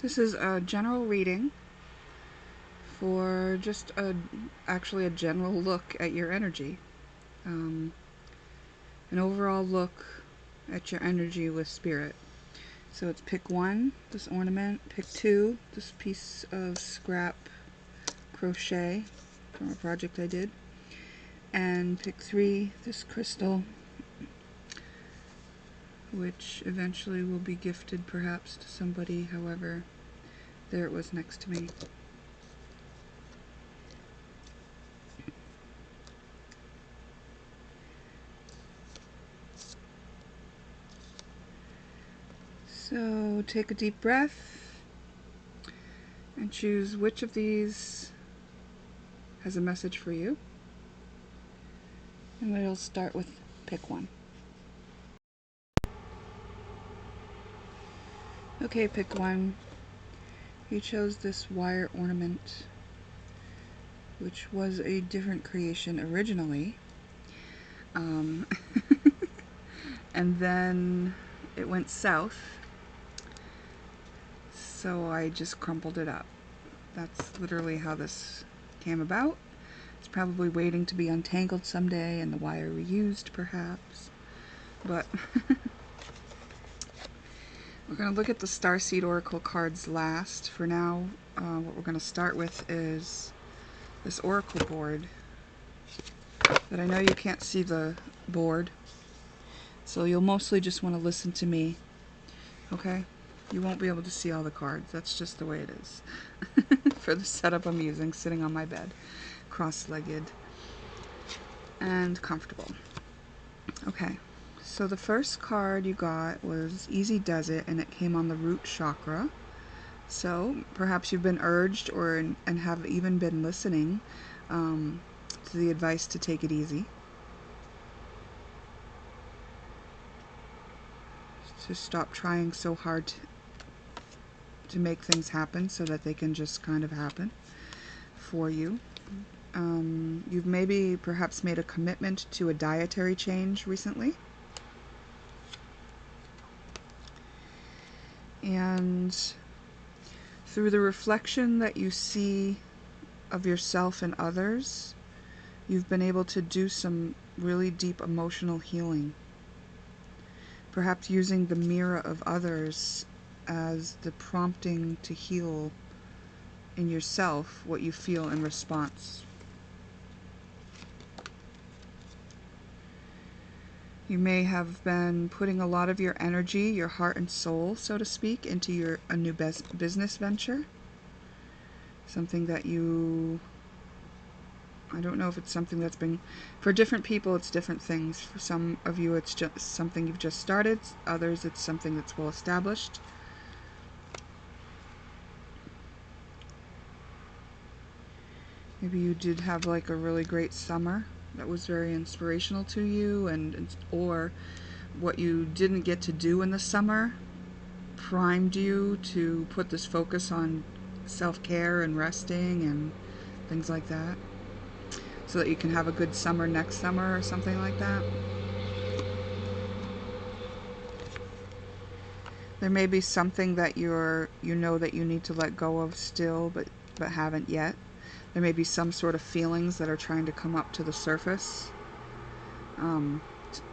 This is a general reading for just actually a general look at your energy. An overall look at your energy with spirit. So it's pick 1, this ornament, pick 2, this piece of scrap crochet from a project I did, and pick 3, this crystal, which eventually will be gifted perhaps to somebody. However, there it was next to me. So take a deep breath and choose which of these has a message for you. And we'll start with pick 1. Okay, pick 1. You chose this wire ornament, which was a different creation originally. And then it went south, so I just crumpled it up. That's literally how this came about. It's probably waiting to be untangled someday and the wire reused, perhaps. But we're going to look at the Starseed Oracle cards last. For now, what we're going to start with is this Oracle board. But I know you can't see the board, so you'll mostly just want to listen to me, okay? You won't be able to see all the cards. That's just the way it is. For the setup I'm using, sitting on my bed, cross-legged and comfortable. Okay, so the first card you got was Easy Does It, and it came on the root chakra. So perhaps you've been urged and have even been listening to the advice to take it easy. To stop trying so hard to make things happen so that they can just kind of happen for you. You've maybe perhaps made a commitment to a dietary change recently. And through the reflection that you see of yourself and others, you've been able to do some really deep emotional healing. Perhaps using the mirror of others as the prompting to heal in yourself what you feel in response. You may have been putting a lot of your energy, your heart and soul, so to speak, into a new business venture. Something that I don't know if it's something that's been, for different people it's different things. For some of you it's just something you've just started, others it's something that's well established. Maybe you did have like a really great summer that was very inspirational to you, or what you didn't get to do in the summer primed you to put this focus on self-care and resting and things like that, so that you can have a good summer next summer or something like that. There may be something that you know that you need to let go of still, but haven't yet. There may be some sort of feelings that are trying to come up to the surface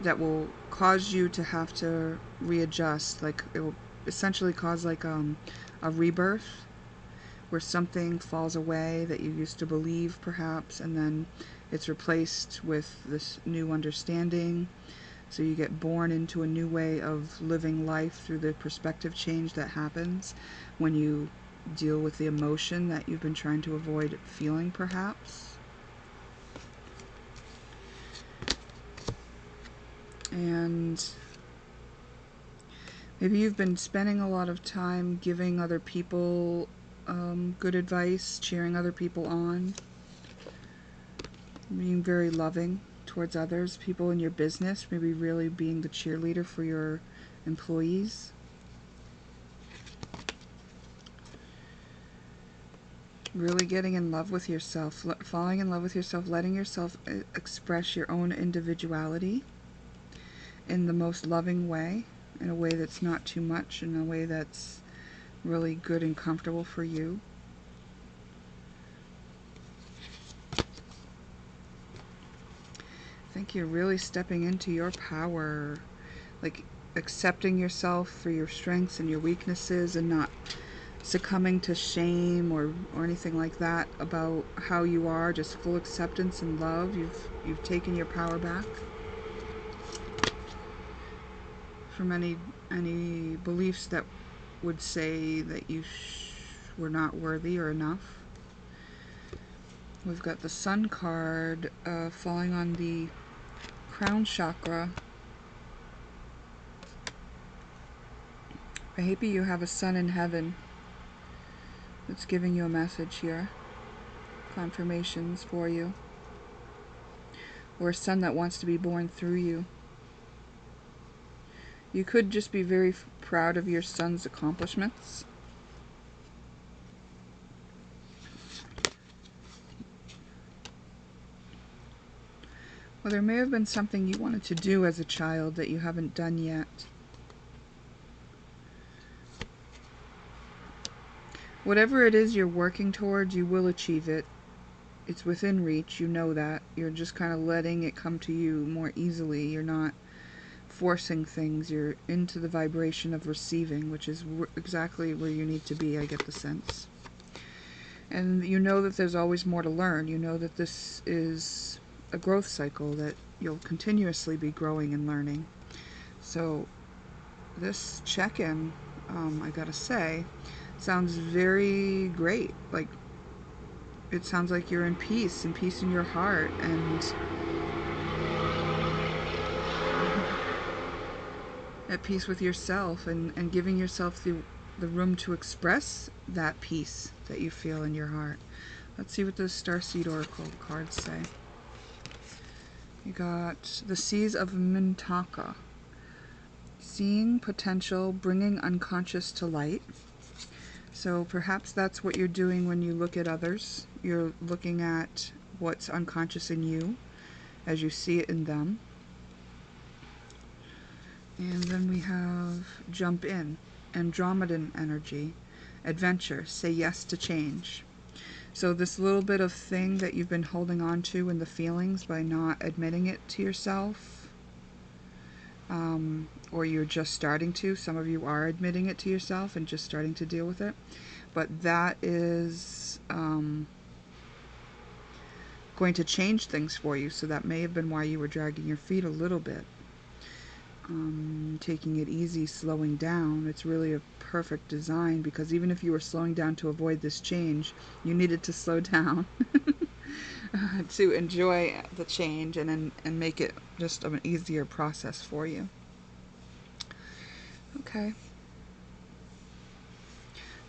that will cause you to have to readjust. Like it will essentially cause like a rebirth, where something falls away that you used to believe perhaps, and then it's replaced with this new understanding. So you get born into a new way of living life through the perspective change that happens when you deal with the emotion that you've been trying to avoid feeling perhaps. And maybe you've been spending a lot of time giving other people good advice, cheering other people on, being very loving towards others, people in your business, maybe really being the cheerleader for your employees. Really getting in love with yourself, falling in love with yourself, letting yourself express your own individuality in the most loving way, in a way that's not too much, in a way that's really good and comfortable for you. I think you're really stepping into your power, like accepting yourself for your strengths and your weaknesses, and not succumbing to shame or anything like that about how you are. Just full acceptance and love. You've taken your power back from any beliefs that would say that you were not worthy or enough. We've got the Sun card falling on the crown chakra. Maybe you have a sun in heaven that's giving you a message here. Confirmations for you. Or a son that wants to be born through you. You could just be very proud of your son's accomplishments. Well, there may have been something you wanted to do as a child that you haven't done yet. Whatever it is you're working towards, you will achieve it. It's within reach, you know that. You're just kind of letting it come to you more easily. You're not forcing things. You're into the vibration of receiving, which is exactly where you need to be, I get the sense. And you know that there's always more to learn. You know that this is a growth cycle, that you'll continuously be growing and learning. So this check-in, I gotta say, sounds very great. Like, it sounds like you're in peace in your heart, and at peace with yourself, and giving yourself the room to express that peace that you feel in your heart. Let's see what the Starseed Oracle cards say. You got the Seas of Mintaka. Seeing potential, bringing unconscious to light. So perhaps that's what you're doing when you look at others. You're looking at what's unconscious in you as you see it in them. And then we have Jump In, Andromedan energy, adventure, say yes to change. So this little bit of thing that you've been holding on to in the feelings by not admitting it to yourself, or you're just starting to. Some of you are admitting it to yourself and just starting to deal with it. But that is going to change things for you. So that may have been why you were dragging your feet a little bit. Taking it easy, slowing down. It's really a perfect design, because even if you were slowing down to avoid this change, you needed to slow down to enjoy the change and make it just an easier process for you. Okay.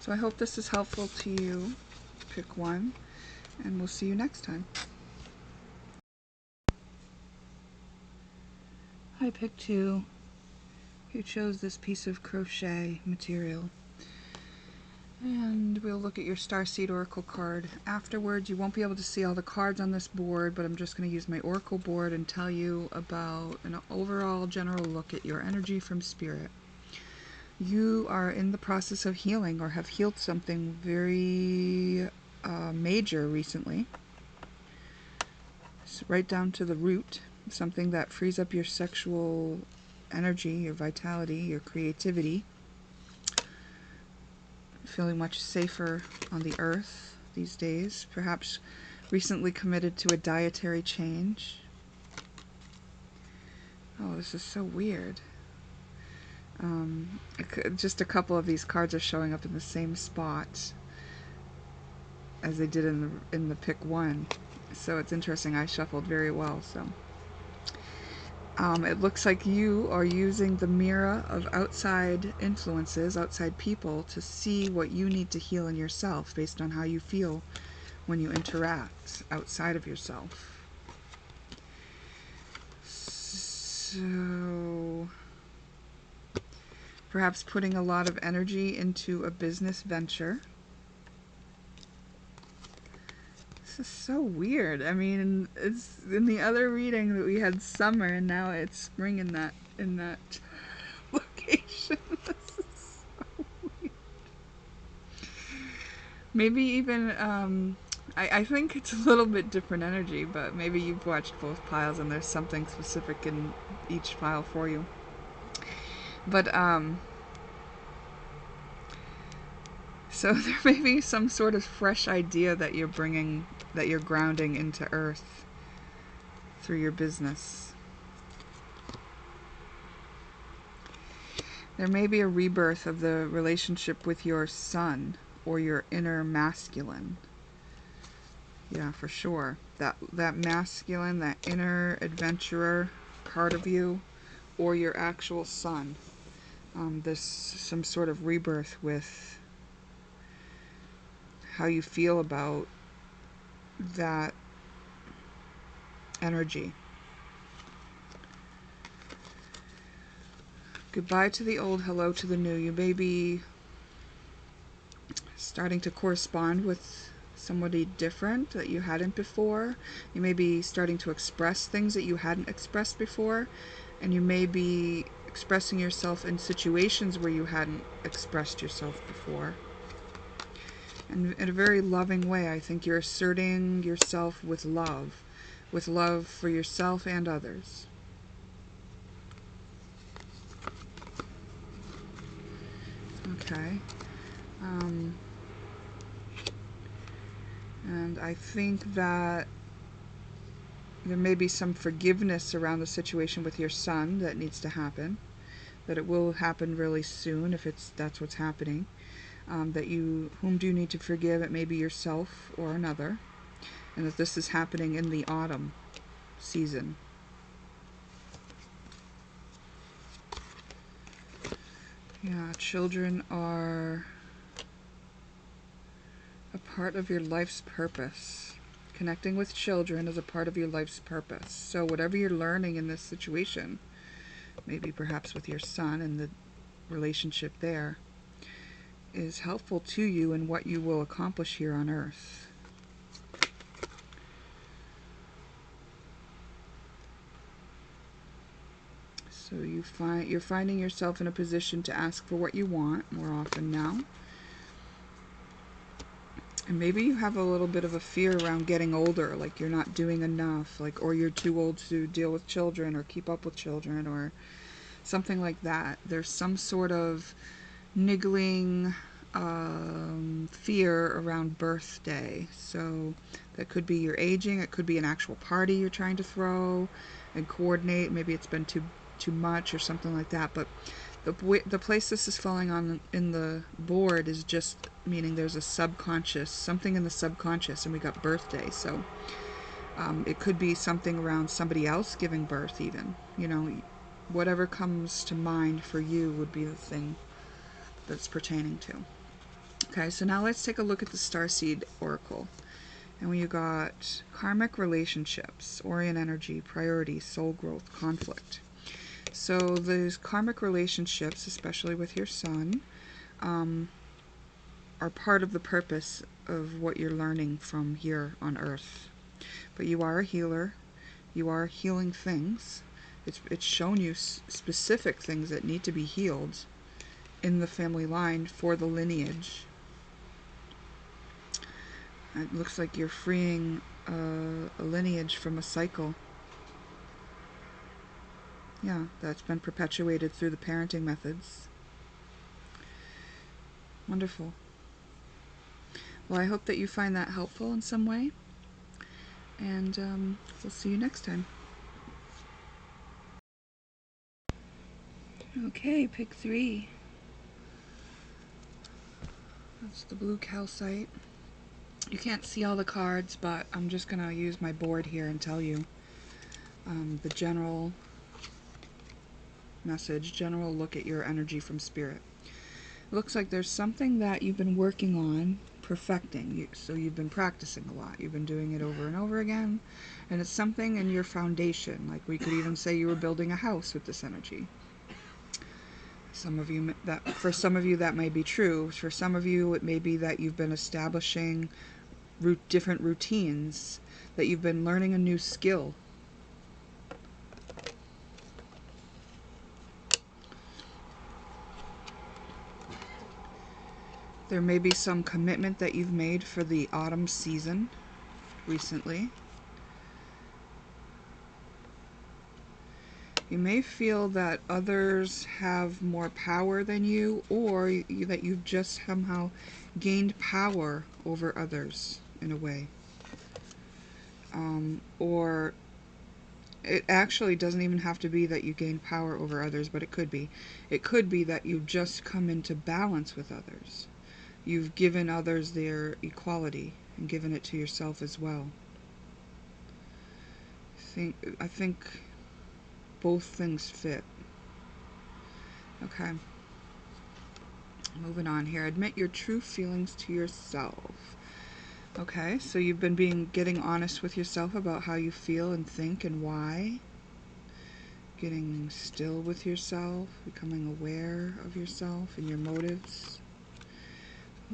So I hope this is helpful to you. Pick one, and we'll see you next time. I picked two. Who chose this piece of crochet material. And we'll look at your Starseed Oracle card afterwards. You won't be able to see all the cards on this board, but I'm just going to use my Oracle board and tell you about an overall general look at your energy from Spirit. You are in the process of healing, or have healed something very major recently. So right down to the root, something that frees up your sexual energy, your vitality, your creativity. Feeling much safer on the earth these days. Perhaps recently committed to a dietary change. Oh, this is so weird. Just a couple of these cards are showing up in the same spot as they did in the pick one. So it's interesting. I shuffled very well. So it looks like you are using the mirror of outside influences, outside people, to see what you need to heal in yourself based on how you feel when you interact outside of yourself. So perhaps putting a lot of energy into a business venture. This is so weird. I mean, it's in the other reading that we had summer, and now it's spring in that location. This is so weird. Maybe even, I think it's a little bit different energy, but maybe you've watched both piles and there's something specific in each pile for you. But, so there may be some sort of fresh idea that you're bringing, that you're grounding into earth through your business. There may be a rebirth of the relationship with your son or your inner masculine. Yeah, for sure. That masculine, that inner adventurer part of you, or your actual son. There's some sort of rebirth with how you feel about that energy. Goodbye to the old, hello to the new. You may be starting to correspond with somebody different that you hadn't before. You may be starting to express things that you hadn't expressed before, and you may be expressing yourself in situations where you hadn't expressed yourself before. And in a very loving way, I think you're asserting yourself with love for yourself and others. Okay. And I think that there may be some forgiveness around the situation with your son that needs to happen. That it will happen really soon if that's what's happening. Whom do you need to forgive? It may be yourself or another. And that this is happening in the autumn season. Yeah, children are a part of your life's purpose. Connecting with children is a part of your life's purpose. So whatever you're learning in this situation, maybe perhaps with your son and the relationship there, is helpful to you in what you will accomplish here on earth. So you're finding yourself in a position to ask for what you want more often now. And maybe you have a little bit of a fear around getting older, like you're not doing enough, or you're too old to deal with children or keep up with children or something like that. There's some sort of niggling fear around birthday. So that could be you're aging, it could be an actual party you're trying to throw and coordinate. Maybe it's been too much or something like that. But the place this is falling on in the board is just meaning there's a subconscious, something in the subconscious, and we got birthday. So it could be something around somebody else giving birth even. Whatever comes to mind for you would be the thing that's pertaining to. Okay, so now let's take a look at the Starseed Oracle. And we got karmic relationships, Orient energy, priority, soul growth, conflict. So those karmic relationships, especially with your son, are part of the purpose of what you're learning from here on earth. But you are a healer. You are healing things. It's shown you specific things that need to be healed in the family line for the lineage. It looks like you're freeing a lineage from a cycle. Yeah, that's been perpetuated through the parenting methods. Wonderful. Well, I hope that you find that helpful in some way. And we'll see you next time. Okay, pick 3. That's the blue calcite. You can't see all the cards, but I'm just going to use my board here and tell you the general message, general look at your energy from Spirit. It looks like there's something that you've been working on perfecting. So you've been practicing a lot. You've been doing it over and over again. And it's something in your foundation. Like we could even say you were building a house with this energy. For some of you that may be true. For some of you it may be that you've been establishing different routines, that you've been learning a new skill. There may be some commitment that you've made for the autumn season recently. You may feel that others have more power than you, or that you've just somehow gained power over others in a way. Or it actually doesn't even have to be that you gain power over others, but it could be. It could be that you've just come into balance with others. You've given others their equality and given it to yourself as well. I think both things fit. Okay. Moving on here. Admit your true feelings to yourself. Okay, so you've been getting honest with yourself about how you feel and think and why. Getting still with yourself, becoming aware of yourself and your motives.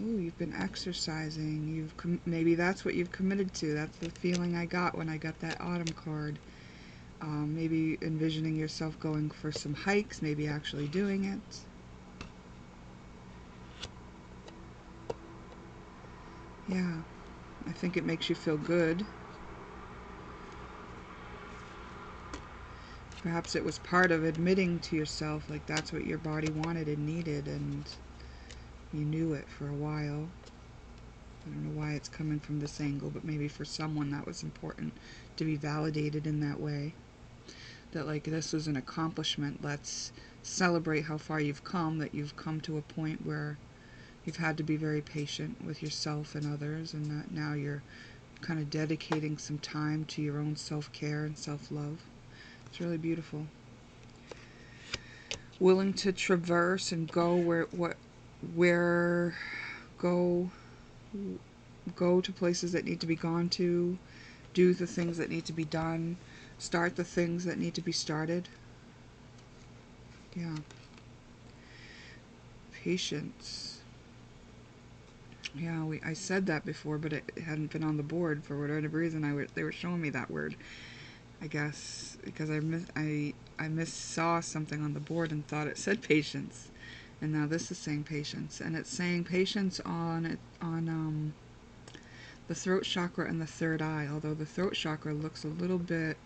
Ooh, you've been exercising. Maybe that's what you've committed to. That's the feeling I got when I got that autumn card. Maybe envisioning yourself going for some hikes, maybe actually doing it. Yeah, I think it makes you feel good. Perhaps it was part of admitting to yourself, like that's what your body wanted and needed, and you knew it for a while. I don't know why it's coming from this angle, but maybe for someone that was important to be validated in that way. That like this was an accomplishment. Let's celebrate how far you've come, that you've come to a point where you've had to be very patient with yourself and others, and that now you're kind of dedicating some time to your own self-care and self-love. It's really beautiful. Willing to traverse and go go to places that need to be gone to, do the things that need to be done, start the things that need to be started. Yeah. Patience. Yeah, I said that before, but it hadn't been on the board for whatever reason. They were showing me that word, I guess, because I saw something on the board and thought it said patience, and now this is saying patience, and it's saying patience on the throat chakra and the third eye. Although the throat chakra looks a little bit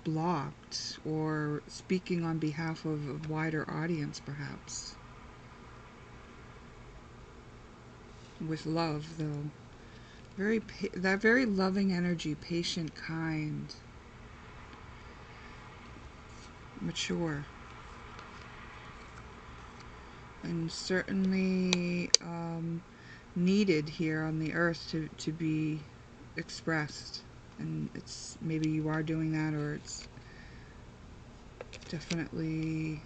blocked, or speaking on behalf of a wider audience, perhaps. With love, though. That very loving energy, patient, kind, mature, and certainly needed here on the earth to be expressed. And it's maybe you are doing that, or it's definitely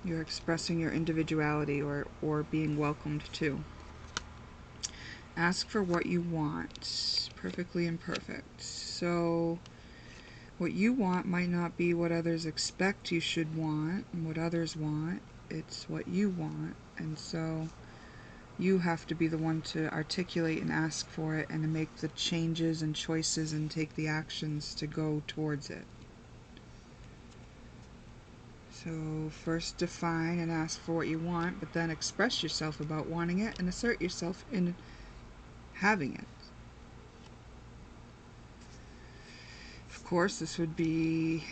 you're expressing your individuality, or being welcomed too. Ask for what you want. Perfectly imperfect. So what you want might not be what others expect you should want and what others want. It's what you want. And so you have to be the one to articulate and ask for it, and to make the changes and choices and take the actions to go towards it. So first define and ask for what you want, but then express yourself about wanting it and assert yourself in having it. Of course, this would be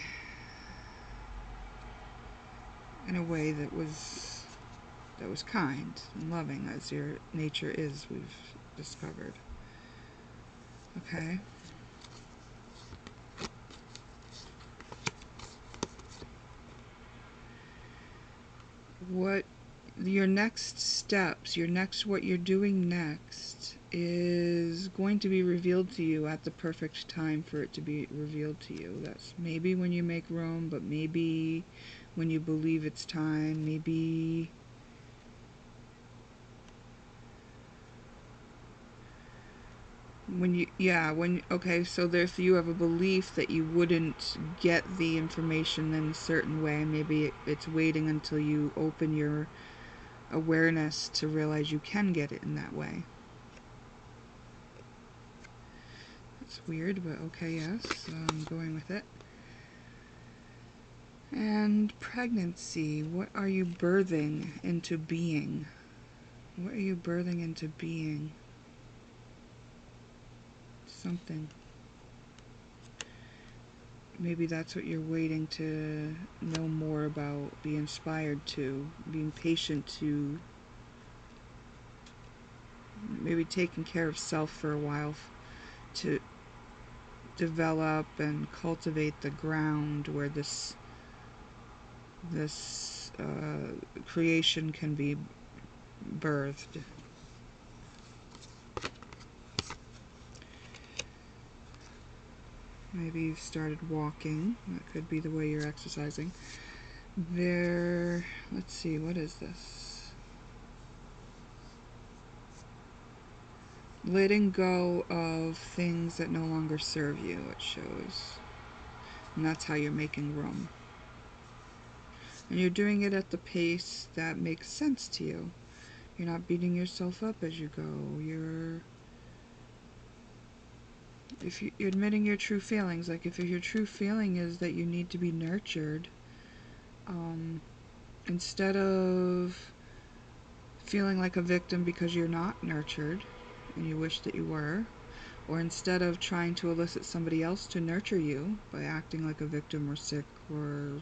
in a way that was kind and loving, as your nature is, we've discovered. Okay. What your next steps, what you're doing next is going to be revealed to you at the perfect time for it to be revealed to you. That's maybe when you make room, but maybe when you believe it's time, maybe okay, so if you have a belief that you wouldn't get the information in a certain way, maybe it's waiting until you open your awareness to realize you can get it in that way. It's weird, but okay, yes, I'm going with it. And pregnancy, what are you birthing into being? What are you birthing into being? Something. Maybe that's what you're waiting to know more about, be inspired to, being patient to, maybe taking care of self for a while to develop and cultivate the ground where this creation can be birthed. Maybe you've started walking. That could be the way you're exercising. Let's see, what is this? Letting go of things that no longer serve you, it shows. And that's how you're making room. And you're doing it at the pace that makes sense to you. You're not beating yourself up as you go. You're admitting your true feelings. Like if your true feeling is that you need to be nurtured, instead of feeling like a victim because you're not nurtured and you wish that you were, or instead of trying to elicit somebody else to nurture you by acting like a victim or sick or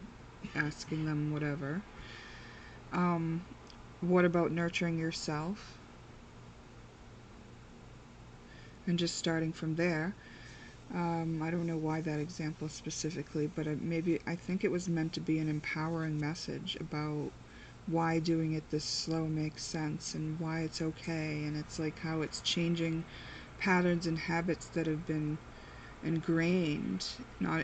asking them whatever, what about nurturing yourself? And just starting from there. I don't know why that example specifically, but I think it was meant to be an empowering message about why doing it this slow makes sense and why it's okay, and it's like how it's changing patterns and habits that have been ingrained not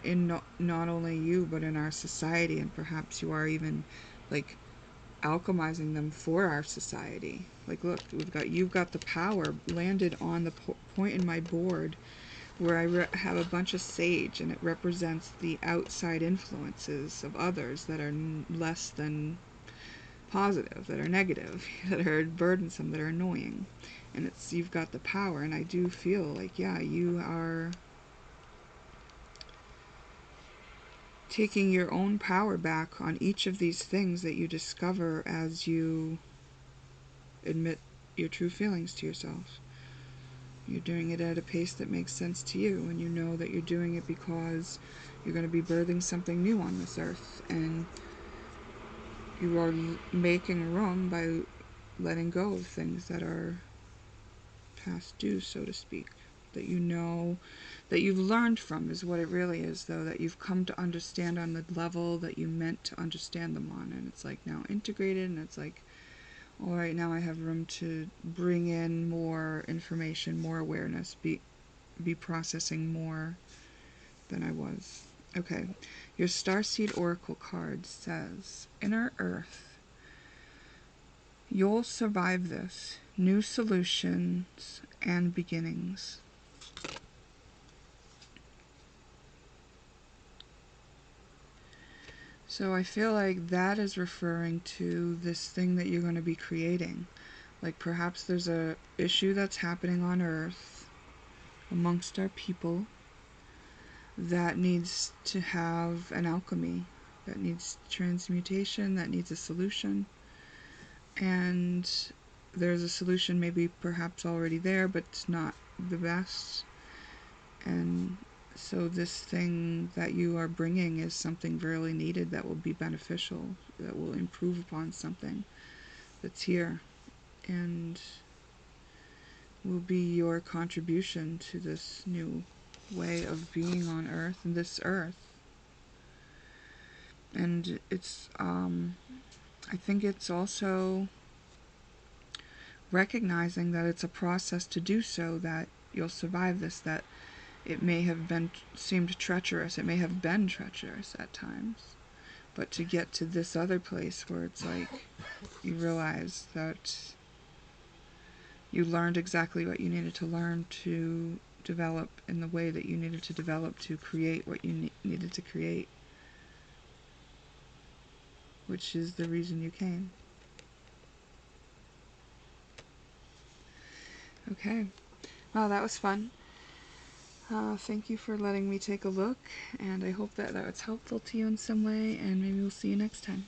only you but in our society, and perhaps you are even like alchemizing them for our society. Like look, you've got the power landed on the point in my board where I have a bunch of sage, and it represents the outside influences of others that are less than positive, that are negative, that are burdensome, that are annoying. And you've got the power, and I do feel like, yeah, you are taking your own power back on each of these things that you discover as you admit your true feelings to yourself. You're doing it at a pace that makes sense to you, and you know that you're doing it because you're going to be birthing something new on this earth, and you are making room by letting go of things that are past due, so to speak, that you know, that you've learned from is what it really is, though, that you've come to understand on the level that you meant to understand them on, and it's like now integrated, and it's like, all right, now I have room to bring in more information, more awareness, be processing more than I was. Okay, your Starseed Oracle card says, Inner Earth, you'll survive this. New solutions and beginnings. So I feel like that is referring to this thing that you're going to be creating. Like perhaps there's a issue that's happening on Earth amongst our people that needs to have an alchemy, that needs transmutation, that needs a solution. And there's a solution maybe perhaps already there, but it's not the best. And so this thing that you are bringing is something really needed that will be beneficial, that will improve upon something that's here, and will be your contribution to this new way of being on Earth and this Earth. And it's, I think it's also recognizing that it's a process to do so, that you'll survive this, that it may have seemed treacherous, it may have been treacherous at times, but to get to this other place where it's like you realize that you learned exactly what you needed to learn to develop in the way that you needed to develop to create what you needed to create, which is the reason you came. Okay. Well, that was fun. Thank you for letting me take a look, and I hope that was helpful to you in some way, and maybe we'll see you next time.